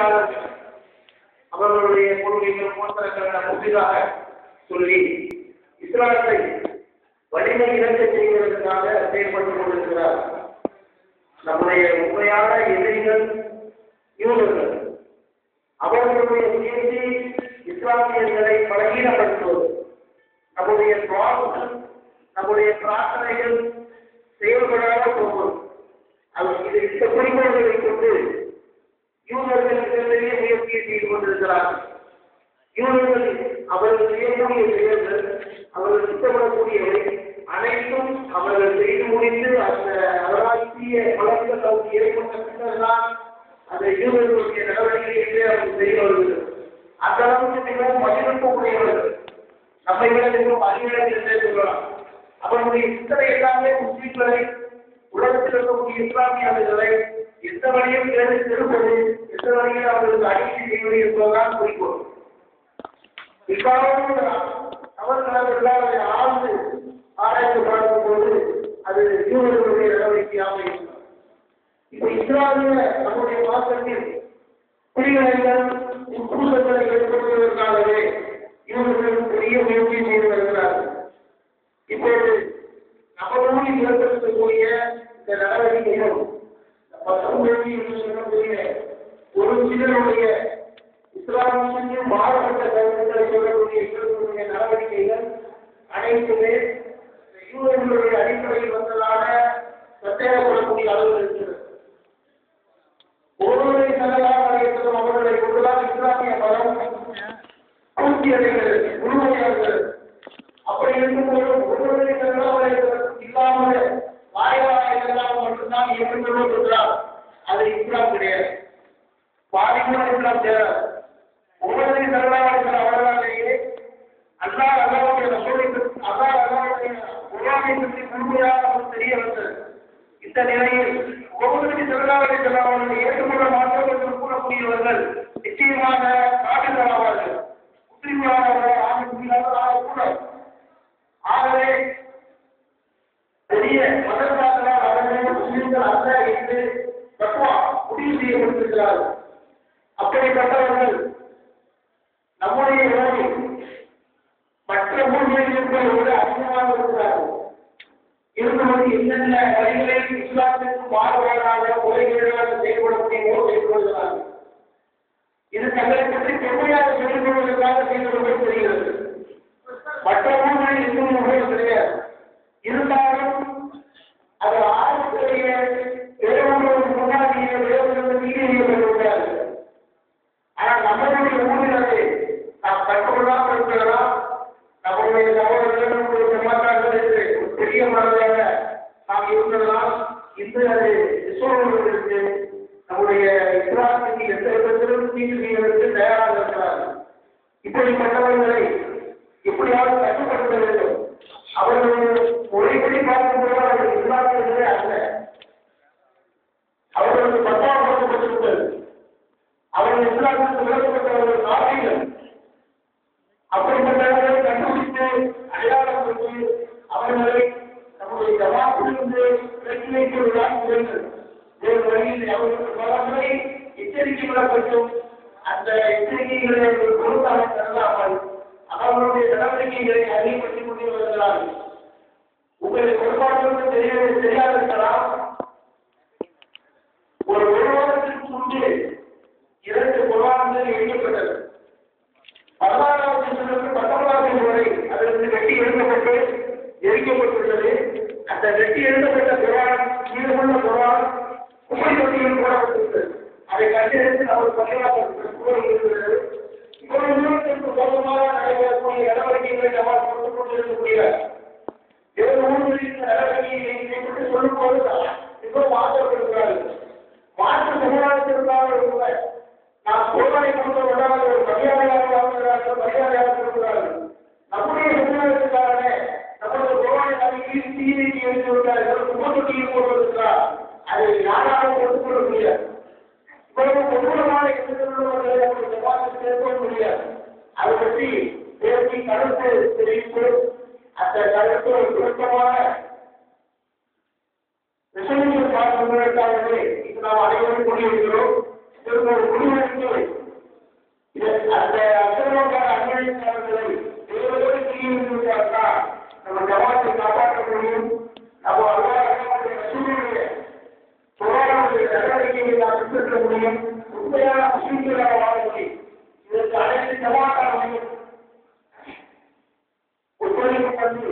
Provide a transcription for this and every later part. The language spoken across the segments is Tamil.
பத்திரிகையாளர்கள் அவர்களுடைய கொள்கைகள் போன்றவர்கள் புதிதாக சொல்லி இஸ்லாத்தை வலிமை இழக்க செய்வதற்காக செயல்பட்டுக் கொண்டிருக்கிறார். நம்முடைய உண்மையான எதிரிகள் யூதர்கள். அவர்களுடைய முயற்சி இஸ்லாமியர்களை பலகீனப்படுத்துவது. நம்முடைய துஆக்கள், நம்முடைய பிரார்த்தனைகள் செயல்படாத போகும். இது இந்த குறிக்கோள்களை கொண்டு யூதர்கள் மிகப்பெரிய முயற்சியை செய்து கொண்டிருக்கிறார்கள். யூதர்கள் அவர்கள் செய்யக்கூடிய செயல்கள், அவர்கள் திட்டமிடக்கூடியவை அனைத்தும் அவர்கள் செய்து முடித்து அந்த அராஜ்ய வளர்ச்சிகள் அவருக்கு ஏற்பட்ட பின்னர்தான் அந்த யூதர்களுடைய நடவடிக்கைகளை அவர்கள் செய்ய வருகிறது. அந்த அளவுக்கு மிகவும் மதிப்பிற்குரியவர்கள், நம்மை விட மிகவும் அறிவியல் என்றே சொல்லலாம். அவர்களுடைய சிந்தனை எல்லாமே முஸ்லிம்களை, உலகத்தில் இருக்கக்கூடிய இஸ்லாமியர்களை எந்த வழியும் திருப்பது, எந்த வழியில் அவர்களுக்கு அடிக்கடி செய்வது என்பதுதான் குறிக்கோள். அவர்கள் ஆழ்ந்து ஆராய்ச்சி பார்க்கும்போது அது யூதர்களுடைய நடவடிக்கையாக இருக்கும். இப்ப இஸ்லாமிய நம்முடைய மாற்றத்தில் குடிகளை உட்புறங்களை ஏற்படுத்துவதற்காகவே இவர்கள் பெரிய முயற்சி செய்து வருகிறார்கள். இப்போது நமது ஏற்படுத்தக்கூடிய இந்த நடவடிக்கைகள் ஒரு சிலருடைய இஸ்லாமிய மாறுபட்ட கருத்துக்களை சொல்லக்கூடிய இவர்களுடைய நடவடிக்கைகள் அனைத்துமே யூதர்களுடைய அடிப்படையில் வந்ததாக சந்தேகப்படக்கூடிய அளவில் இருக்கிறது. ஒருவரை சந்தேகமாக அவர்களை கொண்டுதான் இஸ்லாமிய மதம் பூர்த்தி அடைகிறது, முழுமையாகிறது. அப்படி இருக்கும்போது ஒருவரை சந்தேகம் இல்லாமல் வாய்வாக மட்டும்தான் ஏற்றுக்கொள்கிறார். அது இஸ்லாம் கிடையாது. பாதிக்கும் இஸ்லாம் சேராது. ஒவ்வொரு சரளாக அவர்களாலேயே அல்லாஹ்வுடைய ரசூலுக்கு அல்லாஹ்வுடைய குர்ஆனை பற்றி முழுமையாக தெரிய வந்தது. இந்த நிலையில் ஒவ்வொரு சரளாக அவர்களை ஏற்றுக்கொள்ள மாட்டோம் என்று கூறக்கூடியவர்கள் நிச்சயமாக காட்டுகிறார்கள். முஸ்லிம்களாக ஆகக்கூடாது. ஆகவே பெரிய மதத்தார்களால் அவர்கள் முஸ்லிம்கள் அல்ல என்று தக்வா முடிவு செய்யப்பட்டிருக்கிறார்கள். அப்படிப்பட்டவர்கள் நம்முடைய உலகில் மற்ற ஊர்களில் விட அதிகமாக இருக்கிறார்கள். இருந்தபோது என்னென்ன வழிகளில் இஸ்லாத்திற்கு மாறுபாடாக முறைகேடாக செயல்படக்கூடியவோ செயல்படுகிறார்கள். இது தங்களை பற்றி பெருமையாக செயல்படுவதற்காக செய்து கொண்டு தெரிகிறது. மற்ற ஊர்களில் இன்னும் முறைகள் கிடையாது. இருந்தாலும் அது ஆறுடைய வேறொரு முன்னாடியே வேறொரு நீதிபதிகள். ஆனால் நம்மளுடைய ஊரிலே நாம் கற்றுக்கொள்ளாமல் இருக்கலாம். நம்முடைய சகோதரர்களுடைய சமாச்சாரங்கள் என்று பெரிய மனதாக நாம் இருந்ததால் இன்று அது இஸ்ரோர்களுக்கு நம்முடைய இஸ்லாமுக்கு எந்த விதத்திலும் தீங்கு செய்வதற்கு தயாராக இருக்கிறார்கள். இப்படிப்பட்டவர்களை எப்படியாவது கட்டுப்படுத்த வேண்டும். அவர்கள் முறைப்படி பார்க்கும்போது அவர்கள் இஸ்லாமியர்களே அல்ல. அவர்களுக்கு பத்தாவப்படுத்தப்பட்டிருக்கிறது. அவர்கள் இஸ்லாமிற்கு விளக்கப்பட்டவர்கள் காவிகள். அப்படிப்பட்டவர்களை கண்டுபிடித்து அடையாளம் கொண்டு அவர்களை நம்முடைய ஜமாத்திலிருந்து விலக்கி வைத்துள்ளார். வேறு வழியில் அவர்களுக்கு பலமுறை எச்சரிக்கை விடப்பட்டும் அந்த எச்சரிக்கைகளை அவர்கள் பொருளாக கருதாமல் அவர்களுடைய நடவடிக்கைகளை அறிவுறுத்திக் கொண்டு வருகிறார்கள். உங்களை பொறுப்பாளர்களுக்கு தெரியாதிருக்கலாம். ஒரு வாரத்திற்கு முன்பு 2 குர்ஆன்கள் எழுதப்பட்டது. 16வது வருஷத்திற்கு 19வது வரை அதற்கு வெட்டி எழுதப்பட்டு எரிக்கப்பட்டுள்ளது. அந்த வெட்டி எழுதப்பட்ட குர்ஆன் மீதமுள்ள குர்ஆன் குப்பையில் போடப்பட்டுள்ளது. அதை கண்டெடுத்து அவர் பள்ளிவாசல் இப்பொழுது போதுமாக நடைபெறக்கூடிய நடவடிக்கைகளை நம்மால் கொடுத்துக் கொண்டிருக்கக்கூடிய வேறு ஊர்களில் நடவடிக்கைகளை சொல்லும் போது மிகவும் ஆசைப்படுகிறார்கள். மாற்று சமுதாயத்திற்காக கூட நாம் சோதனை கொடுக்க விடாத ஒரு மரியாதையாக வாழ்கிறார்கள், மரியாதையாக இருக்கிறார்கள். நம்முடைய சமுதாயத்துக்காக நம்முடைய சோதனை நம்பிக்கை தீமைக்கு எழுதி விட்டார்கள், குடும்பத்தையும் போடுவதற்காக அதை யாராலும் ஒத்துக்கொள்ள முடியாது. இவ்வளவு கொடூரமான எதிர்ப்புள்ளவர்களை அவர்கள் ஜமாத்தில் சேர்க்க முடியாது. அதை பற்றி பேசி கருத்து தெரிவித்து அந்த கருத்து சுருக்கமான விஷயங்கள் பார்ப்பதற்காகவே இது நாம் அனைவரும் கொண்டிருக்கிறோம். ஒரு குடிமக்கள் அந்த அக்கிரமக்கார அநியாயக்காரர்களை தேவையோடு செய்ய நம்ம ஜமாத்தை காப்பாற்ற முடியும். நம்ம அலுவலகங்களுடைய சூழ்நிலையை பொருளாதார நடவடிக்கைகளை நாம் பின்பற்ற முடியும். உண்மையான முஸ்லிம்களாக வாழ முடியும். இதற்கு அனைத்து ஜமாத்தாரையும் ஒத்துழைப்பு பண்ணி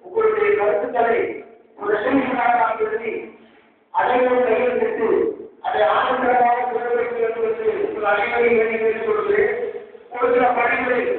உங்களுடைய கருத்துக்களை ஒரு செய்திகளாக நாம் எழுதி அனைவரும் கையெழுத்திட்டு அதை ஆனந்தமாக நிறைவேற்ற வேண்டும் என்று உங்கள் அனைவரையும் வேண்டி கொள்கிறேன். ஒரு சில பணிகளில்